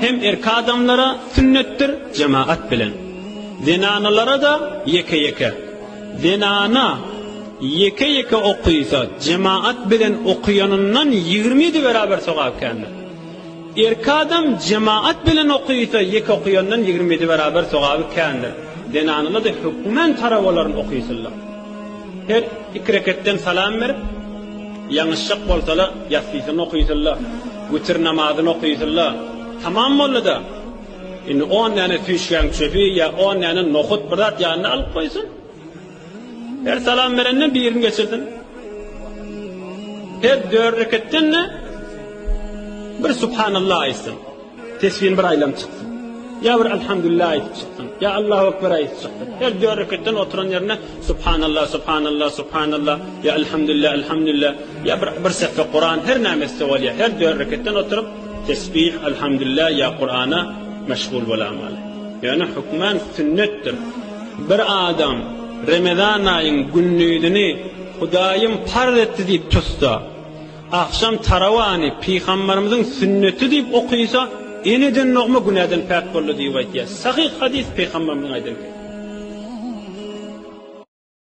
Hem erkek adamlara sünnettir cemaat bilen. Zenanalara da yeke yeke. Zenana yeke yeke okuysa cemaat bilen okuyanından 20 beraber sokak kendi. Erkek adam cemaat bilen okuysa yeke okuyandan 20 beraber sokak kendi. Zenanalar da hükmen taravalarını okuysunlar. Her iki reketten salam verip yanlışlık olsa da yatsısını okuysunlar. Gütür namazını okuysunlar. Tamam mı oldu da? Şimdi 10 tane tüşken çöpü ya 10 tane nohut bırak yanına alıp koysun. Her salam verenden bir yerini geçirdin. Her 4 reketten ne? Bir Subhanallah ayetsın. Tesbihin bir aylam çıksın. Ya bir Elhamdülillah ayet çıksın. Ya Allahu Ekber ayet çıksın. Her 4 reketten oturan yerine Subhanallah, Subhanallah, Subhanallah. Ya Elhamdülillah, Elhamdülillah. Ya bir sefer Kur'an her nameste ol ya. Her 4 reketten oturup tesbih, Elhamdülillah ya Kur'an'a meşgul olamalı. Yani hükmen sünnettir. Bir adam Ramazan ayın günlüğünü Hudayım farz etti deyip tutsa, akşam taravani Peygamberimizin sünneti deyip okuysa, eneden nokma günahdan pek bollu deyip aytıyor. Sahih hadis Peygamberimizin aytıyor.